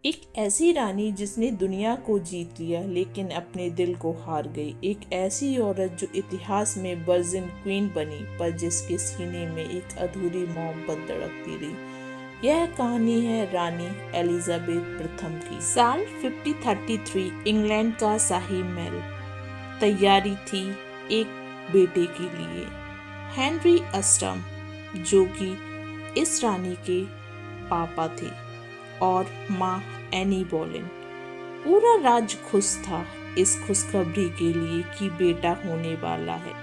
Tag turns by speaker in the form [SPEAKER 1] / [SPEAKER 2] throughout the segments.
[SPEAKER 1] एक ऐसी रानी जिसने दुनिया को जीत लिया लेकिन अपने दिल को हार गई। एक ऐसी औरत जो इतिहास में वर्जिन क्वीन बनी पर जिसके सीने में एक अधूरी मोहब्बत धड़कती रही। यह कहानी है रानी एलिजाबेथ प्रथम की। साल 5033 इंग्लैंड का शाही महल तैयारी थी एक बेटे के लिए, हेनरी अष्टम, जो कि इस रानी के पापा थे, और माँ एनी बोलेन। पूरा राज्य खुश था इस खुशखबरी के लिए कि बेटा होने वाला है।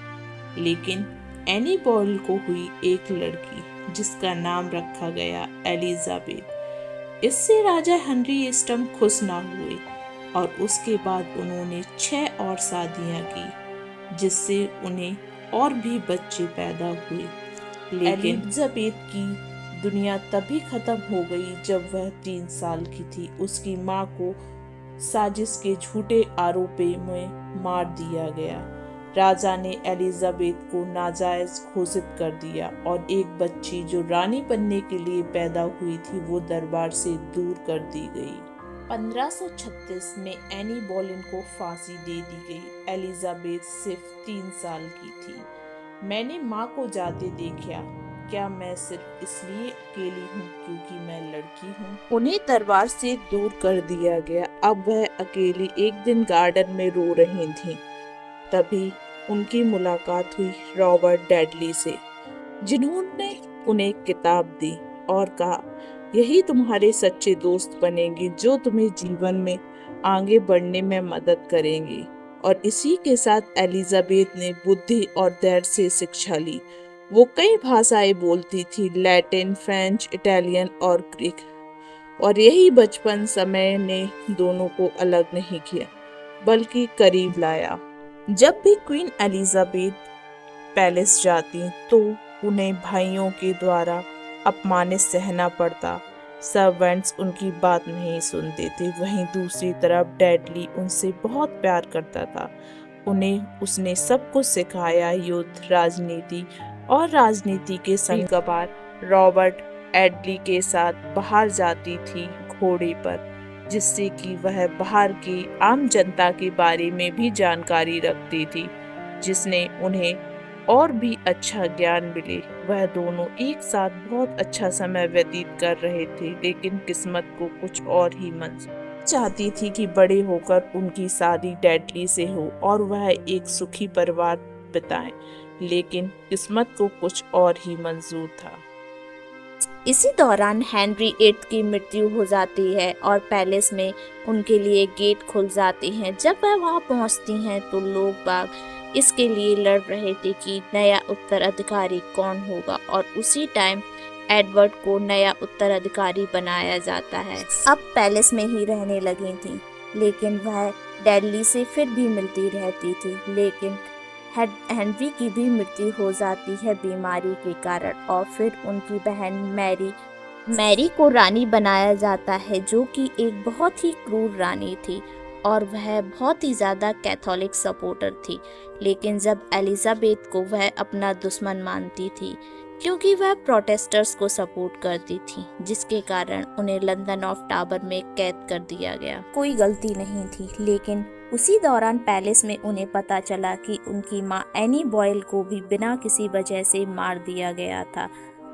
[SPEAKER 1] लेकिन एनी बोलेन को हुई एक लड़की जिसका नाम रखा गया एलिजाबेथ। इससे राजा हेनरी अष्टम खुश ना हुए और उसके बाद उन्होंने 6 और शादियां की, जिससे उन्हें और भी बच्चे पैदा हुए। लेकिन एलिजाबेथ की दुनिया तभी खत्म हो गई जब वह 3 साल की थी। उसकी माँ को साजिश के झूठे आरोपों में मार दिया गया। राजा ने एलिजाबेथ को नाजायज घोषित कर दिया और एक बच्ची जो रानी बनने के लिए पैदा हुई थी वो दरबार से दूर कर दी गई। 1536 में एनी बोलेन को फांसी दे दी गई। एलिजाबेथ सिर्फ 3 साल की थी। मैंने माँ को जाते देखा। क्या मैं सिर्फ इसलिए अकेली हूँ क्योंकि मैं लड़की हूँ? उन्हें दरबार से दूर कर दिया गया। अब वह अकेली एक दिन गार्डन में रो रही थीं। तभी उनकी मुलाकात हुई रॉबर्ट डैडली से, जिन्होंने उन्हें किताब दी और कहा, यही तुम्हारे सच्चे दोस्त बनेंगे जो तुम्हें जीवन में आगे बढ़ने में मदद करेंगे। और इसी के साथ एलिजाबेथ ने बुद्धि और धैर्य से शिक्षा ली। वो कई भाषाएं बोलती थी, लैटिन, फ्रेंच, इटालियन और ग्रीक। और यही बचपन समय ने दोनों को अलग नहीं किया बल्कि करीब लाया। जब भी क्वीन एलिजाबेथ पैलेस जाती तो उन्हें भाइयों के द्वारा अपमानित सहना पड़ता। सर्वेंट्स उनकी बात नहीं सुनते थे। वहीं दूसरी तरफ डैडली उनसे बहुत प्यार करता था। उन्हें उसने सब कुछ सिखाया, युद्ध, राजनीति और राजनीति के संग। कबार रॉबर्ट एडली के साथ बाहर जाती थी घोड़े पर, जिससे कि वह बाहर की आम जनता के बारे में भी जानकारी रखती थी, जिसने उन्हें और भी अच्छा ज्ञान मिले। वह दोनों एक साथ बहुत अच्छा समय व्यतीत कर रहे थे, लेकिन किस्मत को कुछ और ही मंजूर चाहती थी कि बड़े होकर उनकी शादी डैडली से हो और वह एक सुखी परिवार बिताएं। लेकिन किस्मत को कुछ और ही मंजूर था।
[SPEAKER 2] इसी दौरान हेनरी 8 की मृत्यु हो जाती है और पैलेस में उनके लिए गेट खुल जाते हैं। जब वह वहां पहुंचती हैं तो लोग बाग इसके लिए लड़ रहे थे कि नया उत्तराधिकारी कौन होगा, और उसी टाइम एडवर्ड को नया उत्तराधिकारी बनाया जाता है। अब पैलेस में ही रहने लगी थी, लेकिन वह डैडली से फिर भी मिलती रहती थी। लेकिन हेनरी की भी मृत्यु हो जाती है बीमारी के कारण, और फिर उनकी बहन मैरी को रानी बनाया जाता है, जो कि एक बहुत ही क्रूर रानी थी और वह बहुत ही ज़्यादा कैथोलिक सपोर्टर थी। लेकिन जब एलिजाबेथ को वह अपना दुश्मन मानती थी क्योंकि वह प्रोटेस्टर्स को सपोर्ट करती थी, जिसके कारण उन्हें लंदन ऑफ टावर में कैद कर दिया गया। कोई गलती नहीं थी, लेकिन उसी दौरान पैलेस में उन्हें पता चला कि उनकी माँ एनी बॉयल को भी बिना किसी वजह से मार दिया गया था।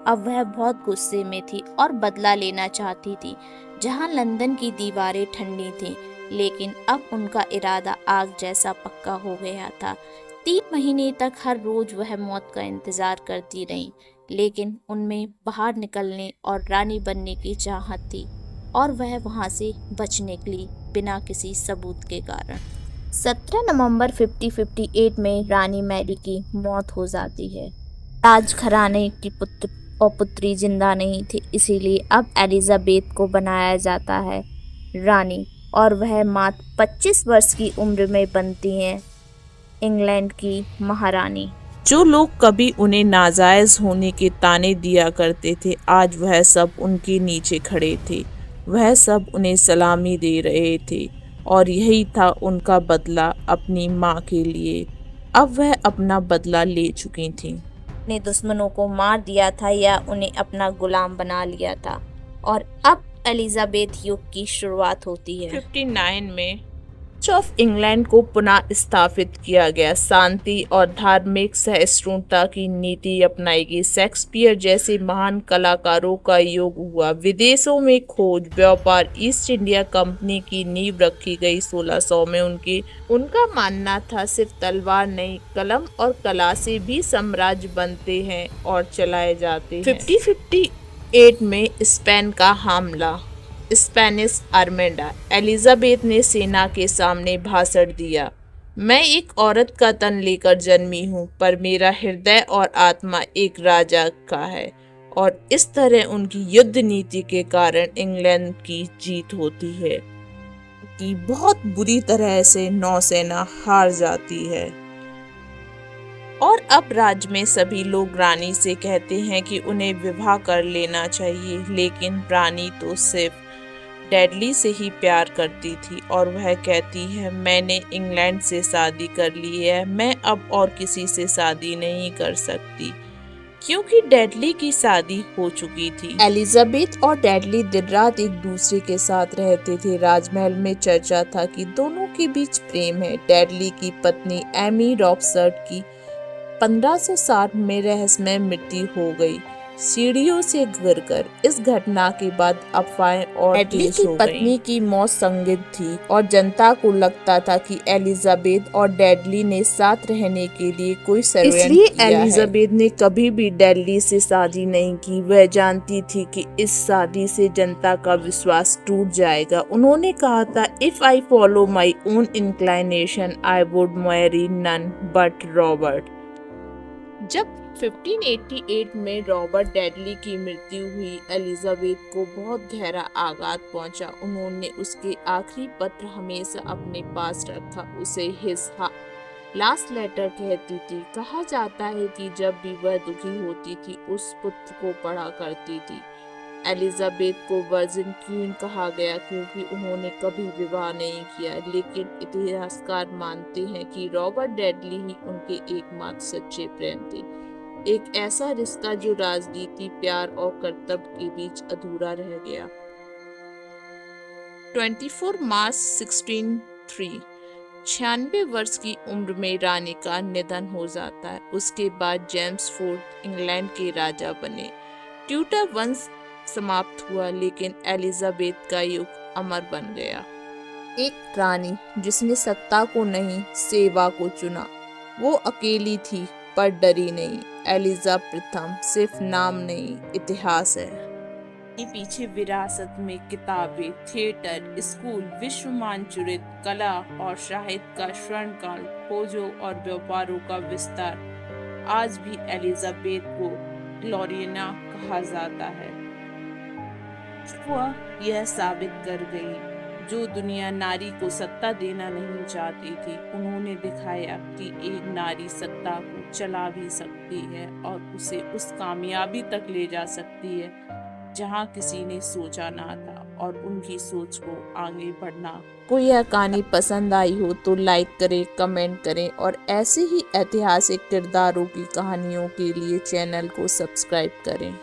[SPEAKER 2] अब वह बहुत गुस्से में थी और बदला लेना चाहती थी। जहाँ लंदन की दीवारें ठंडी थीं, लेकिन अब उनका इरादा आग जैसा पक्का हो गया था। 3 महीने तक हर रोज वह मौत का इंतजार करती रही, लेकिन उनमें बाहर निकलने और रानी बनने की चाहत थी, और वह वहां से बच निकली बिना किसी सबूत के कारण। 17 नवंबर 5058 में रानी मैरी की मौत हो जाती है। राजघराने की पुत्र और पुत्री जिंदा नहीं थी, इसीलिए अब एलिजाबेथ को बनाया जाता है रानी, और वह मात्र 25 वर्ष की उम्र में बनती हैं इंग्लैंड की महारानी।
[SPEAKER 1] जो लोग कभी उन्हें नाजायज होने के ताने दिया करते थे, आज वह सब उनके नीचे खड़े थे। वह सब उन्हें सलामी दे रहे थे और यही था उनका बदला अपनी माँ के लिए। अब वह अपना बदला ले चुकी थीं।
[SPEAKER 2] अपने दुश्मनों को मार दिया था या उन्हें अपना गुलाम बना लिया था, और अब एलिजाबेथ युग की शुरुआत होती है।
[SPEAKER 1] 59 में चर्च ऑफ इंग्लैंड को पुनः स्थापित किया गया, शांति और धार्मिक सहिष्णुता की नीति अपनाई गई, शेक्सपियर जैसे महान कलाकारों का योग हुआ, विदेशों में खोज, व्यापार, ईस्ट इंडिया कंपनी की नींव रखी गई। 1600 में उनका मानना था सिर्फ तलवार नहीं, कलम और कला से भी साम्राज्य बनते हैं और चलाए जाते हैं। 58 में स्पेन का हमला, स्पेनिश आर्मेडा, एलिजाबेथ ने सेना के सामने भाषण दिया, मैं एक औरत का तन लेकर जन्मी हूँ, पर मेरा हृदय और आत्मा एक राजा का है। और इस तरह उनकी युद्ध नीति के कारण इंग्लैंड की जीत होती है कि बहुत बुरी तरह से नौसेना हार जाती है। और अब राज्य में सभी लोग रानी से कहते हैं कि उन्हें विवाह कर लेना चाहिए, लेकिन रानी तो सिर्फ डैडली से ही प्यार करती थी और वह कहती है, मैंने इंग्लैंड से शादी कर ली है, मैं अब और किसी से शादी नहीं कर सकती, क्योंकि डैडली की शादी हो चुकी थी। एलिजाबेथ और डैडली दिन रात एक दूसरे के साथ रहते थे। राजमहल में चर्चा था कि दोनों के बीच प्रेम है। डैडली की पत्नी एमी रॉबर्ट की 1560 में रहस्यमय मृत्यु हो गई, सीढ़ियों से गिरकर। इस घटना के बाद अफवाहें और डैडली की पत्नी की मौत संदिग्ध थी और जनता को लगता था कि एलिजाबेथ और डैडली ने साथ रहने के लिए कोई षड्यंत्र किया है। इसलिए एलिजाबेथ ने कभी भी डैडली से शादी नहीं की। वह जानती थी कि इस शादी से जनता का विश्वास टूट जाएगा। उन्होंने कहा था, if I follow my own inclination I would marry none but Robert. जब 1588 में रॉबर्ट डैडली की मृत्यु हुई, एलिजाबेथ को बहुत गहरा आघात पहुंचा। उन्होंने उसके आखिरी पत्र हमेशा अपने पास रखा, उसे हिज लास्ट लेटर कहती थी। कहा जाता है कि जब भी वह दुखी होती थी, उस पुत्र को पढ़ा करती थी। एलिजाबेथ को वर्जिन क्वीन कहा गया क्योंकि उन्होंने कभी विवाह नहीं किया, लेकिन इतिहासकार मानते हैं कि रॉबर्ट डैडली ही उनके एकमात्र सच्चे प्रेम थे। एक ऐसा रिश्ता जो राजनीति, प्यार और कर्तव्य के बीच अधूरा रह गया। 24 मार्च 1603 96 वर्ष की उम्र में रानी का निधन हो जाता है। उसके बाद जेम्स फोर्थ इंग्लैंड के राजा बने। ट्यूटर वंश समाप्त हुआ, लेकिन एलिजाबेथ का युग अमर बन गया। एक रानी जिसने सत्ता को नहीं, सेवा को चुना। वो अकेली थी पर डरी नहीं। एलिजा प्रथम सिर्फ नाम नहीं, इतिहास है। पीछे विरासत में किताबें, थिएटर, स्कूल, विश्व मानचित्रित कला और साहित्य का स्वर्णकाल, खोजों और व्यापारों का विस्तार। आज भी एलिजाबेथ को ग्लोरियाना कहा जाता है। वह यह साबित कर गई जो दुनिया नारी को सत्ता देना नहीं चाहती थी। उन्होंने दिखाया कि एक नारी सत्ता को चला भी सकती है और उसे उस कामयाबी तक ले जा सकती है जहां किसी ने सोचा ना था, और उनकी सोच को आगे बढ़ना। को यह कहानी पसंद आई हो तो लाइक करें, कमेंट करें और ऐसे ही ऐतिहासिक किरदारों की कहानियों के लिए चैनल को सब्सक्राइब करें।